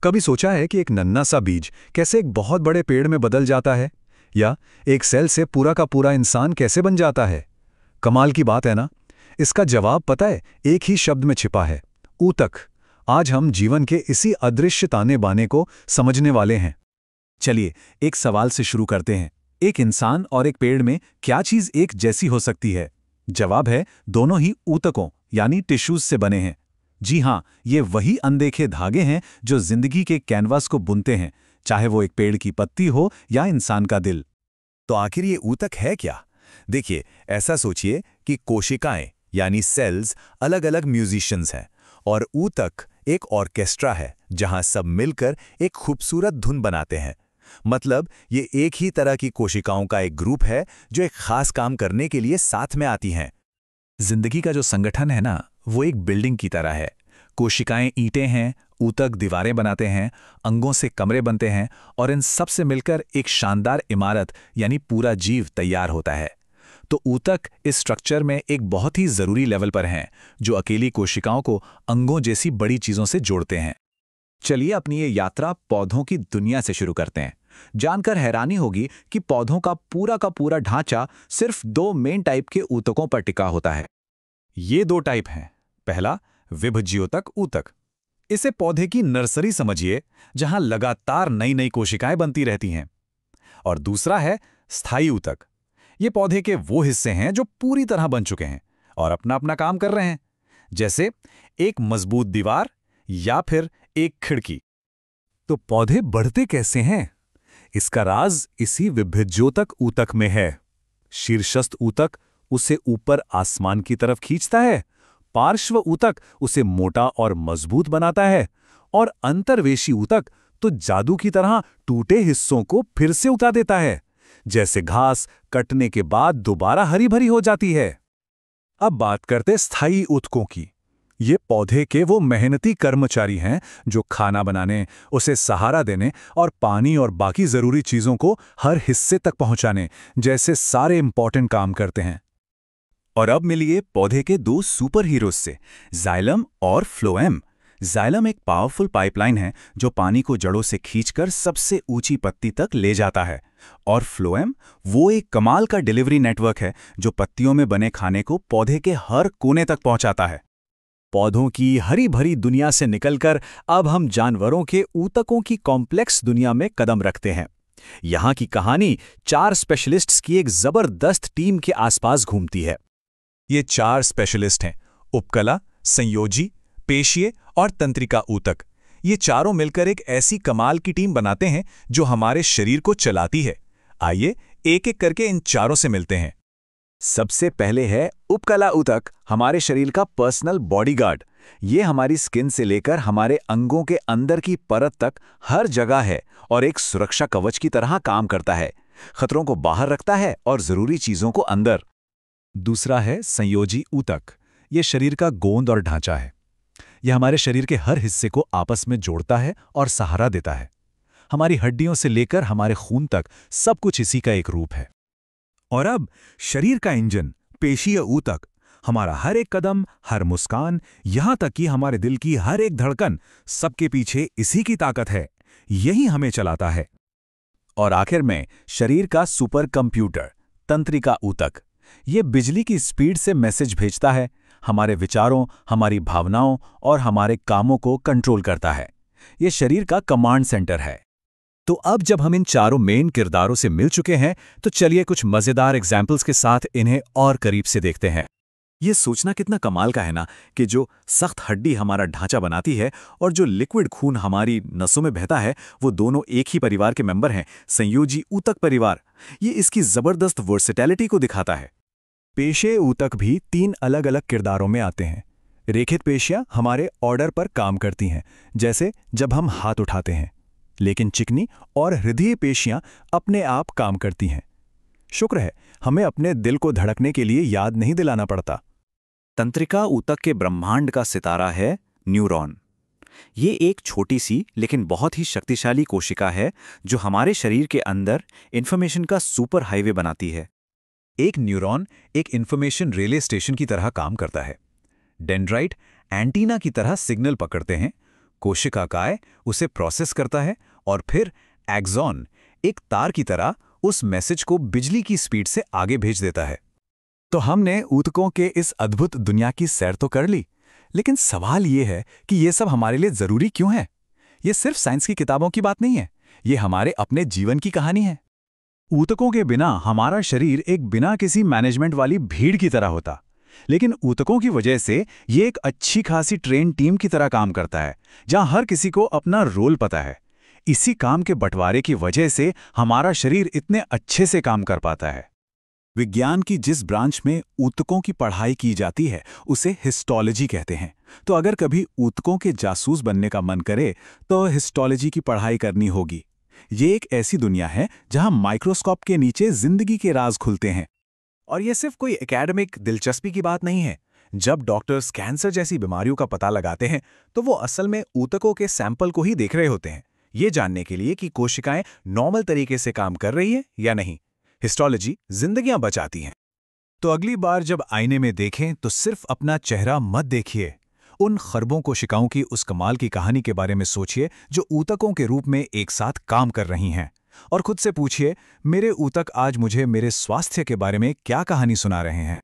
कभी सोचा है कि एक नन्हा सा बीज कैसे एक बहुत बड़े पेड़ में बदल जाता है? या एक सेल से पूरा का पूरा इंसान कैसे बन जाता है? कमाल की बात है ना? इसका जवाब पता है, एक ही शब्द में छिपा है, ऊतक। आज हम जीवन के इसी अदृश्य ताने बाने को समझने वाले हैं। चलिए एक सवाल से शुरू करते हैं। एक इंसान और एक पेड़ में क्या चीज एक जैसी हो सकती है? जवाब है, दोनों ही ऊतकों यानी टिश्यूज से बने हैं। जी हाँ, ये वही अनदेखे धागे हैं जो जिंदगी के कैनवास को बुनते हैं, चाहे वो एक पेड़ की पत्ती हो या इंसान का दिल। तो आखिर ये ऊतक है क्या? देखिए, ऐसा सोचिए कि कोशिकाएं यानी सेल्स अलग अलग म्यूजिशियंस हैं और ऊतक एक ऑर्केस्ट्रा है जहां सब मिलकर एक खूबसूरत धुन बनाते हैं। मतलब ये एक ही तरह की कोशिकाओं का एक ग्रुप है जो एक खास काम करने के लिए साथ में आती हैं। जिंदगी का जो संगठन है ना, वो एक बिल्डिंग की तरह है। कोशिकाएं ईंटें हैं, ऊतक दीवारें बनाते हैं, अंगों से कमरे बनते हैं और इन सब से मिलकर एक शानदार इमारत यानी पूरा जीव तैयार होता है। तो ऊतक इस स्ट्रक्चर में एक बहुत ही जरूरी लेवल पर हैं, जो अकेली कोशिकाओं को अंगों जैसी बड़ी चीजों से जोड़ते हैं। चलिए अपनी ये यात्रा पौधों की दुनिया से शुरू करते हैं। जानकर हैरानी होगी कि पौधों का पूरा ढांचा सिर्फ दो मेन टाइप के ऊतकों पर टिका होता है। ये दो टाइप हैं। पहला, विभज्योतक ऊतक। इसे पौधे की नर्सरी समझिए, जहां लगातार नई नई कोशिकाएं बनती रहती हैं। और दूसरा है स्थायी ऊतक। ये पौधे के वो हिस्से हैं जो पूरी तरह बन चुके हैं और अपना अपना काम कर रहे हैं, जैसे एक मजबूत दीवार या फिर एक खिड़की। तो पौधे बढ़ते कैसे हैं? इसका राज इसी विभज्योतक ऊतक में है। शीर्षस्थ ऊतक उसे ऊपर आसमान की तरफ खींचता है, पार्श्व ऊतक उसे मोटा और मजबूत बनाता है, और अंतर्वेशी ऊतक तो जादू की तरह टूटे हिस्सों को फिर से उगा देता है, जैसे घास कटने के बाद दोबारा हरी भरी हो जाती है। अब बात करते स्थायी ऊतकों की। ये पौधे के वो मेहनती कर्मचारी हैं जो खाना बनाने, उसे सहारा देने और पानी और बाकी जरूरी चीजों को हर हिस्से तक पहुंचाने जैसे सारे इंपॉर्टेंट काम करते हैं। और अब मिलिए पौधे के दो सुपर हीरोज से, जाइलम और फ्लोएम। जाइलम एक पावरफुल पाइपलाइन है जो पानी को जड़ों से खींचकर सबसे ऊंची पत्ती तक ले जाता है। और फ्लोएम वो एक कमाल का डिलीवरी नेटवर्क है जो पत्तियों में बने खाने को पौधे के हर कोने तक पहुंचाता है। पौधों की हरी भरी दुनिया से निकलकर अब हम जानवरों के ऊतकों की कॉम्प्लेक्स दुनिया में कदम रखते हैं। यहाँ की कहानी चार स्पेशलिस्ट्स की एक जबरदस्त टीम के आसपास घूमती है। ये चार स्पेशलिस्ट हैं: उपकला, संयोजी, पेशीय और तंत्रिका ऊतक। ये चारों मिलकर एक ऐसी कमाल की टीम बनाते हैं जो हमारे शरीर को चलाती है। आइए एक एक करके इन चारों से मिलते हैं। सबसे पहले है उपकला ऊतक, हमारे शरीर का पर्सनल बॉडीगार्ड। ये हमारी स्किन से लेकर हमारे अंगों के अंदर की परत तक हर जगह है और एक सुरक्षा कवच की तरह काम करता है। खतरों को बाहर रखता है और जरूरी चीजों को अंदर। दूसरा है संयोजी ऊतक। ये शरीर का गोंद और ढांचा है। यह हमारे शरीर के हर हिस्से को आपस में जोड़ता है और सहारा देता है। हमारी हड्डियों से लेकर हमारे खून तक सब कुछ इसी का एक रूप है। और अब शरीर का इंजन, पेशीय ऊतक। हमारा हर एक कदम, हर मुस्कान, यहां तक कि हमारे दिल की हर एक धड़कन, सबके पीछे इसी की ताकत है। यही हमें चलाता है। और आखिर में शरीर का सुपर कंप्यूटर, तंत्रिका ऊतक। ये बिजली की स्पीड से मैसेज भेजता है, हमारे विचारों, हमारी भावनाओं और हमारे कामों को कंट्रोल करता है। ये शरीर का कमांड सेंटर है। तो अब जब हम इन चारों मेन किरदारों से मिल चुके हैं, तो चलिए कुछ मजेदार एग्जाम्पल्स के साथ इन्हें और करीब से देखते हैं। ये सोचना कितना कमाल का है ना कि जो सख्त हड्डी हमारा ढांचा बनाती है और जो लिक्विड खून हमारी नसों में बहता है, वो दोनों एक ही परिवार के मेंबर हैं, संयोजी ऊतक परिवार। ये इसकी जबरदस्त वर्सेटैलिटी को दिखाता है। पेशीय ऊतक भी तीन अलग अलग किरदारों में आते हैं। रेखित पेशियां हमारे ऑर्डर पर काम करती हैं, जैसे जब हम हाथ उठाते हैं, लेकिन चिकनी और हृदय पेशियां अपने आप काम करती हैं। शुक्र है हमें अपने दिल को धड़कने के लिए याद नहीं दिलाना पड़ता। तंत्रिका ऊतक के ब्रह्मांड का सितारा है न्यूरॉन। ये एक छोटी सी लेकिन बहुत ही शक्तिशाली कोशिका है जो हमारे शरीर के अंदर इंफॉर्मेशन का सुपर हाईवे बनाती है। एक न्यूरॉन एक इंफॉर्मेशन रिले स्टेशन की तरह काम करता है। डेंड्राइट एंटीना की तरह सिग्नल पकड़ते हैं, कोशिकाएं उसे प्रोसेस करता है और फिर एक्सॉन एक तार की तरह उस मैसेज को बिजली की स्पीड से आगे भेज देता है। तो हमने ऊतकों के इस अद्भुत दुनिया की सैर तो कर ली, लेकिन सवाल ये है कि ये सब हमारे लिए जरूरी क्यों है? ये सिर्फ साइंस की किताबों की बात नहीं है, ये हमारे अपने जीवन की कहानी है। ऊतकों के बिना हमारा शरीर एक बिना किसी मैनेजमेंट वाली भीड़ की तरह होता, लेकिन ऊतकों की वजह से ये एक अच्छी खासी ट्रेन टीम की तरह काम करता है, जहां हर किसी को अपना रोल पता है। इसी काम के बंटवारे की वजह से हमारा शरीर इतने अच्छे से काम कर पाता है। विज्ञान की जिस ब्रांच में ऊतकों की पढ़ाई की जाती है उसे हिस्टोलॉजी कहते हैं। तो अगर कभी ऊतकों के जासूस बनने का मन करे तो हिस्टोलॉजी की पढ़ाई करनी होगी। ये एक ऐसी दुनिया है जहां माइक्रोस्कोप के नीचे जिंदगी के राज खुलते हैं। और ये सिर्फ कोई एकेडमिक दिलचस्पी की बात नहीं है। जब डॉक्टर्स कैंसर जैसी बीमारियों का पता लगाते हैं तो वो असल में ऊतकों के सैंपल को ही देख रहे होते हैं, ये जानने के लिए कि कोशिकाएं नॉर्मल तरीके से काम कर रही हैं या नहीं। हिस्टोलॉजी जिंदगियां बचाती हैं। तो अगली बार जब आईने में देखें तो सिर्फ अपना चेहरा मत देखिए, उन खरबों कोशिकाओं की उस कमाल की कहानी के बारे में सोचिए जो ऊतकों के रूप में एक साथ काम कर रही हैं। और खुद से पूछिए, मेरे ऊतक आज मुझे मेरे स्वास्थ्य के बारे में क्या कहानी सुना रहे हैं।